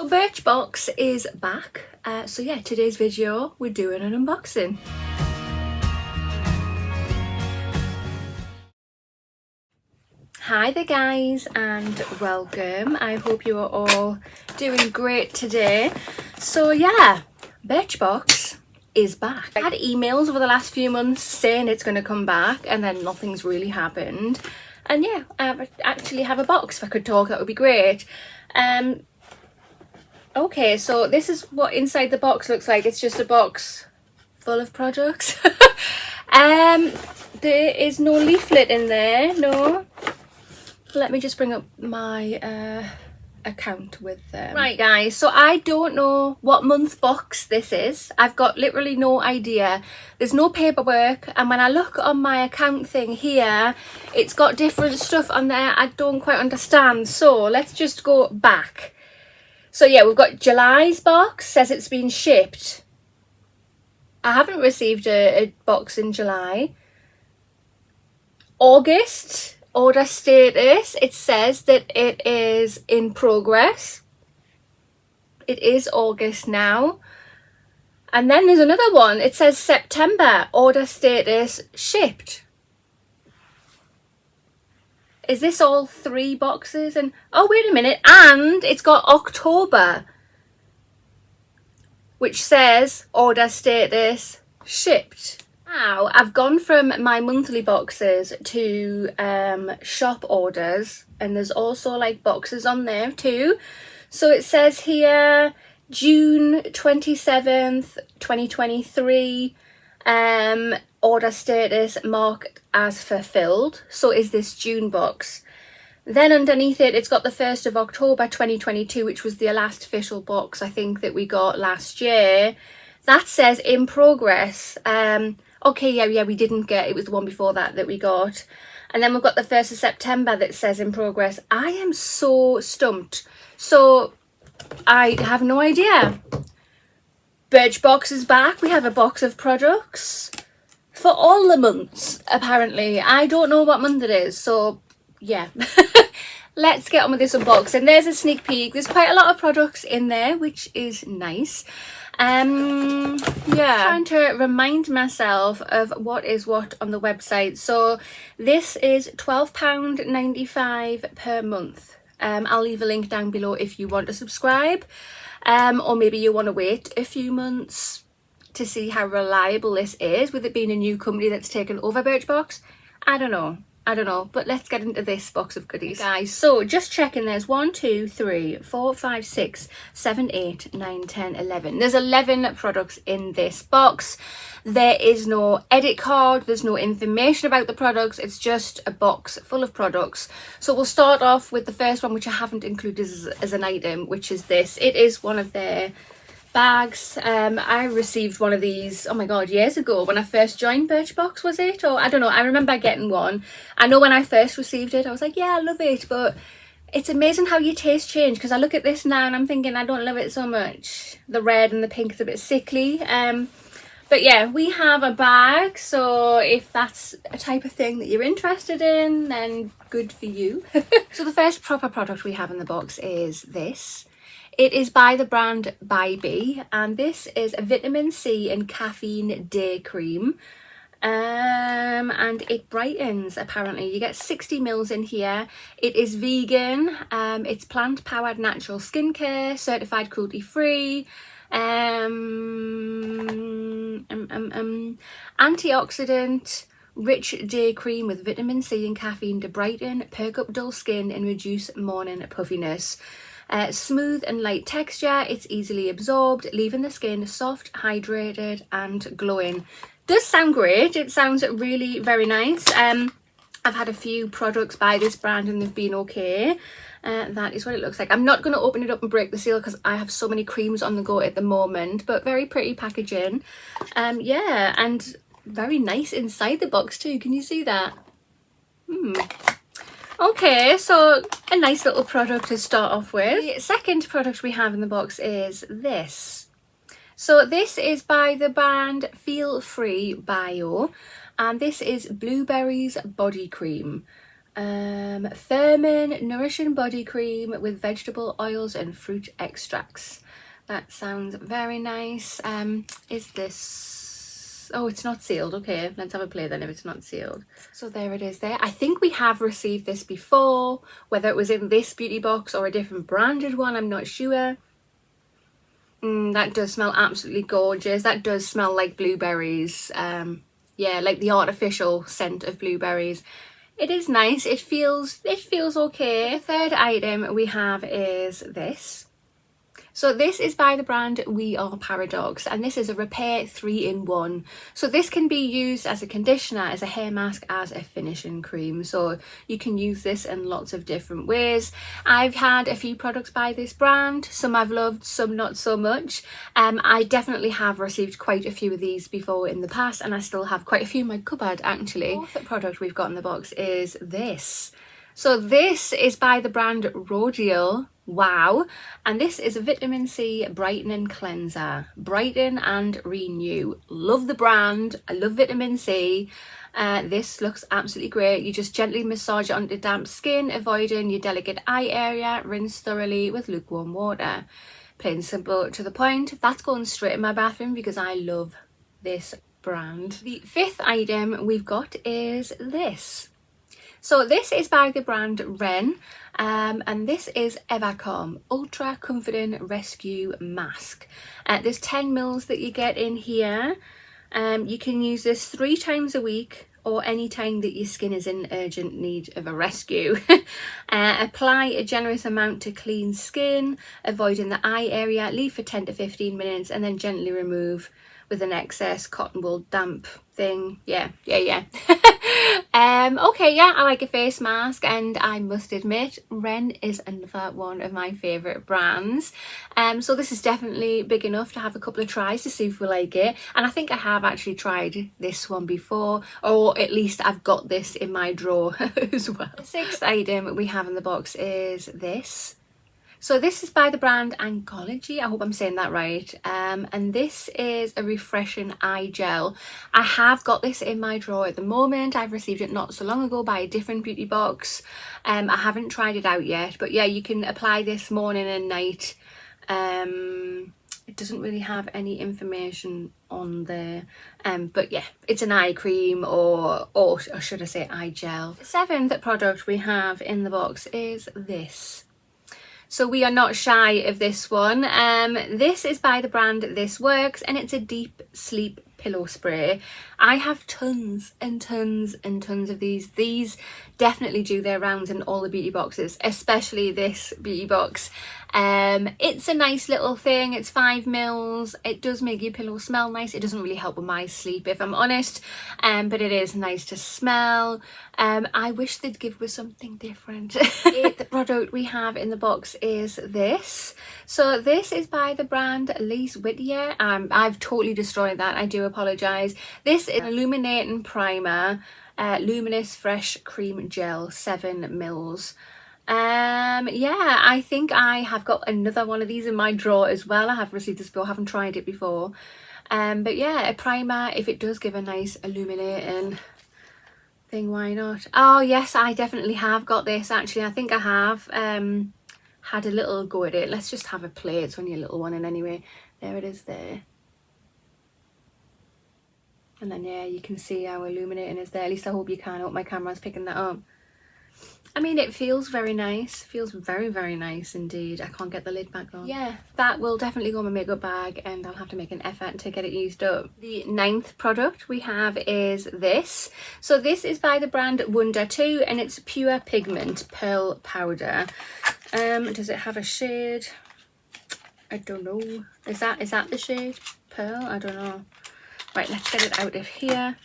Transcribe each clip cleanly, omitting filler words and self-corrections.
So BirchBox is back. So yeah, today's video we're doing an unboxing. Hi there guys and welcome. I hope you are all doing great today. So yeah, BirchBox is back. I had emails over the last few months saying it's going to come back and then nothing's really happened. And yeah, I actually have a box. If I could talk, that would be great. Okay, so this is what inside the box looks like. It's just a box full of products. There is no leaflet in there, no. Let me just bring up my account with them. Right guys, so I don't know what month box this is. I've got literally no idea. There's no paperwork, and when I look on my account thing here, it's got different stuff on there I don't quite understand. So let's just go back. So yeah, we've got July's box, says it's been shipped. I haven't received a box in July. August, order status, it says that it is in progress. It is August now. And then there's another one, it says September, order status, shipped. Is this all 3 boxes? And oh, wait a minute. And it's got October, which says order status shipped. Now, I've gone from my monthly boxes to shop orders. And there's also like boxes on there too. So it says here, June 27th, 2023. Order status marked as fulfilled. So is this June box. Then underneath it, it's got the 1st of October 2022, which was the last official box I think that we got last year. That says in progress. Okay, yeah, we didn't get, it was the one before that we got. And then we've got the 1st of September that says in progress. I am so stumped. So I have no idea. BirchBox is back. We have a box of products for all the months, apparently. I don't know what month it is, so yeah. Let's get on with this unboxing. There's a sneak peek. There's quite a lot of products in there, which is nice. Yeah, trying to remind myself of what is what on the website. So this is £12.95 per month. I'll leave a link down below if you want to subscribe. Or maybe you want to wait a few months to see how reliable this is, with it being a new company that's taken over BirchBox. I don't know, but let's get into this box of goodies. Guys, so just checking, there's 1, 2, 3, 4, 5, 6, 7, 8, 9, 10, 11. There's 11 products in this box. There is no edit card, there's no information about the products, it's just a box full of products. So we'll start off with the first one, which I haven't included as an item, which is this. It is one of their bags. I received one of these, oh my god, years ago when I first joined BirchBox, was it? Or I don't know, I remember getting one. I know when I first received it I was like, yeah, I love it, but it's amazing how your taste change, because I look at this now and I'm thinking I don't love it so much. The red and the pink is a bit sickly. But yeah, we have a bag, so if that's a type of thing that you're interested in, then good for you. So the first proper product we have in the box is this. It is by the brand bybi, and this is a vitamin C and caffeine day cream. And it brightens, apparently. You get 60 mils in here. It is vegan, it's plant powered natural skincare, certified cruelty free. Antioxidant rich day cream with vitamin C and caffeine to brighten, perk up dull skin and reduce morning puffiness. Smooth and light texture, it's easily absorbed, leaving the skin soft, hydrated and glowing. Does sound great. It sounds really very nice. I've had a few products by this brand and they've been okay. That is what it looks like. I'm not going to open it up and break the seal because I have so many creams on the go at the moment, but very pretty packaging. Yeah, and very nice inside the box too. Can you see that? Okay, so a nice little product to start off with. The second product we have in the box is this. So this is by the brand Feel Free Bio, and this is Blueberries Body Cream. Firming Nourishing Body Cream with vegetable oils and fruit extracts. That sounds very nice. Is this... oh, it's not sealed. Okay, let's have a play then if it's not sealed. So there it is there. I think we have received this before, whether it was in this beauty box or a different branded one, I'm not sure. That does smell absolutely gorgeous. That does smell like blueberries. Yeah, like the artificial scent of blueberries. It is nice. It feels okay. The third item we have is this. So this is by the brand We Are Paradox, and this is a repair 3-in-1. So this can be used as a conditioner, as a hair mask, as a finishing cream. So you can use this in lots of different ways. I've had a few products by this brand. Some I've loved, some not so much. I definitely have received quite a few of these before in the past, and I still have quite a few in my cupboard actually. The fourth product we've got in the box is this. So this is by the brand Rodial. Wow. And this is a vitamin C brightening cleanser. Brighten and renew. Love the brand. I love vitamin C. This looks absolutely great. You just gently massage it onto damp skin, avoiding your delicate eye area. Rinse thoroughly with lukewarm water. Plain simple, to the point. That's going straight in my bathroom because I love this brand. The fifth item we've got is this. So this is by the brand Ren, and this is Evercalm Ultra Comforting Rescue Mask. There's 10 mils that you get in here. You can use this 3 times a week or any time that your skin is in urgent need of a rescue. Apply a generous amount to clean skin, avoiding the eye area. Leave for 10 to 15 minutes and then gently remove with an excess cotton wool damp thing. Yeah. Okay, yeah, I like a face mask, and I must admit Ren is another one of my favourite brands. So this is definitely big enough to have a couple of tries to see if we like it, and I think I have actually tried this one before, or at least I've got this in my drawer as well. The sixth item we have in the box is this. So this is by the brand Algologie, I hope I'm saying that right, and this is a refreshing eye gel. I have got this in my drawer at the moment. I've received it not so long ago by a different beauty box. I haven't tried it out yet, but yeah, you can apply this morning and night. It doesn't really have any information on there, but yeah, it's an eye cream or should I say eye gel. The seventh product we have in the box is this. So we are not shy of this one. This is by the brand This Works, and it's a deep sleep pillow spray. I have tons and tons and tons of these. These definitely do their rounds in all the beauty boxes, especially this beauty box. It's a nice little thing. It's 5 mils. It does make your pillow smell nice. It doesn't really help with my sleep, if I'm honest, but it is nice to smell. I wish they'd give us something different. The product we have in the box is this. So this is by the brand Lise Whittier. I've totally destroyed that. I do apologise. This is an illuminating primer, luminous fresh cream gel, 7 mils. Yeah, I think I have got another one of these in my drawer as well. I have received this before, I haven't tried it before. But yeah, a primer, if it does give a nice illuminating thing, why not? Oh yes, I definitely have got this actually. I think I have had a little go at it. Let's just have a play. It's only a little one, and anyway, there it is there. And then yeah, you can see how illuminating is there. At least I hope you can. I hope my camera's picking that up. I mean, it feels very nice. Feels very, very nice indeed. I can't get the lid back on. Yeah, that will definitely go in my makeup bag, and I'll have to make an effort to get it used up. The 9th product we have is this. So this is by the brand Wonder 2, and it's Pure Pigment Pearl Powder. Does it have a shade? I don't know. Is that the shade? Pearl? I don't know. Right, let's get it out of here.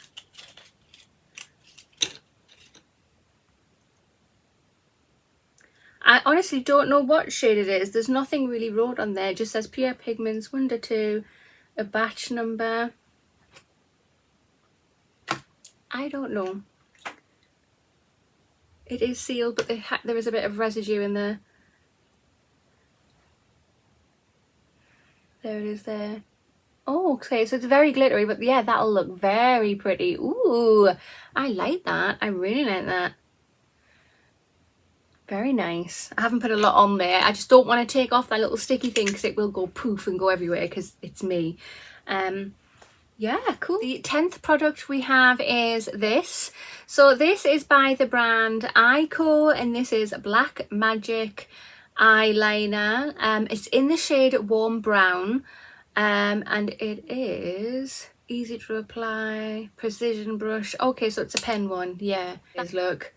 I honestly don't know what shade it is. There's nothing really wrote on there. It just says Pure Pigments Wonder 2, a batch number. I don't know. It is sealed, but there is a bit of residue in there. There it is there. Oh, okay, so it's very glittery, but yeah, that'll look very pretty. Ooh, I like that. I really like that. Very nice. I haven't put a lot on there. I just don't want to take off that little sticky thing because it will go poof and go everywhere because it's me. Yeah, cool. The 10th product we have is this. So this is by the brand Eyeko, and this is Black Magic eyeliner. It's in the shade Warm Brown, and it is easy to apply, precision brush. Okay, so it's a pen one. Yeah, look.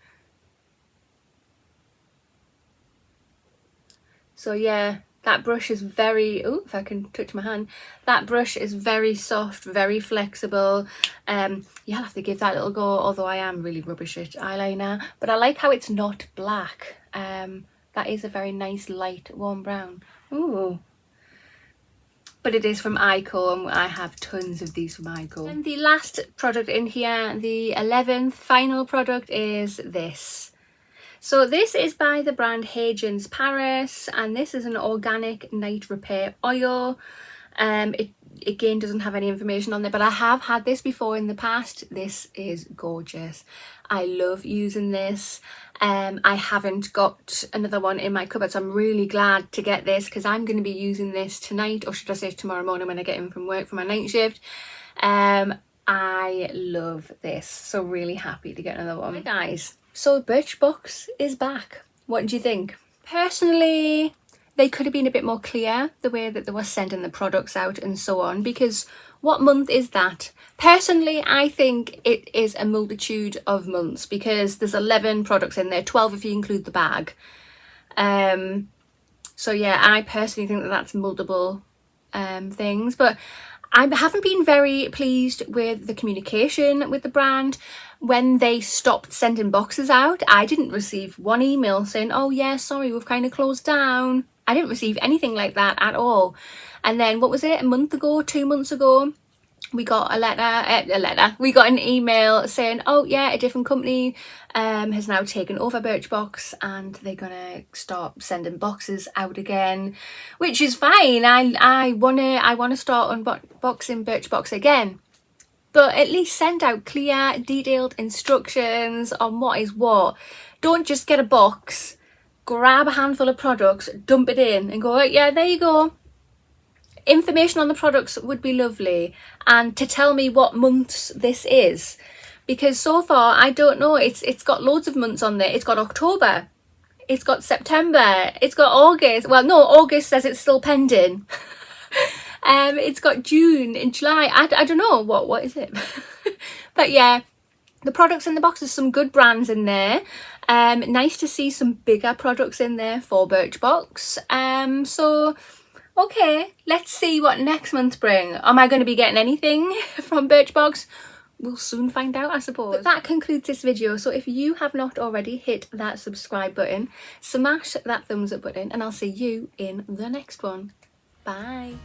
So yeah, that brush is very, oh, if I can touch my hand, that brush is very soft, very flexible. You'll have to give that a little go, although I am really rubbish at eyeliner. But I like how it's not black. That is a very nice light warm brown. Ooh. But it is from Eyeko, and I have tons of these from Eyeko. And the last product in here, the 11th final product, is this. So this is by the brand Hagens Paris, and this is an organic night repair oil. It again doesn't have any information on there, but I have had this before in the past. This is gorgeous. I love using this. I haven't got another one in my cupboard, so I'm really glad to get this because I'm going to be using this tonight, or should I say tomorrow morning when I get in from work for my night shift. I love this, so really happy to get another one. Hey guys, so BirchBox is back. What do you think? Personally, they could have been a bit more clear the way that they were sending the products out and so on, because what month is that? Personally, I think it is a multitude of months because there's 11 products in there, 12 if you include the bag. So yeah, I personally think that that's multiple things, but I haven't been very pleased with the communication with the brand. When they stopped sending boxes out, I didn't receive one email saying, oh yeah, sorry, we've kind of closed down. I didn't receive anything like that at all. And then what was it, a month ago, 2 months ago, we got we got an email saying, oh yeah, a different company has now taken over BirchBox and they're gonna start sending boxes out again, which is fine. I wanna start unboxing BirchBox again, but at least send out clear, detailed instructions on what is what. Don't just get a box, grab a handful of products, dump it in and go, oh, yeah, there you go. Information on the products would be lovely, and to tell me what months this is, because so far I don't know. It's got loads of months on there. It's got October, it's got September, it's got August. Well, no, August says it's still pending. It's got June and July. I don't know what is it. But yeah, the products in the box, there's some good brands in there. Nice to see some bigger products in there for BirchBox. So okay, let's see what next month brings. Am I going to be getting anything from BirchBox? We'll soon find out, I suppose. But that concludes this video. So if you have not already, hit that subscribe button, smash that thumbs up button, and I'll see you in the next one. Bye.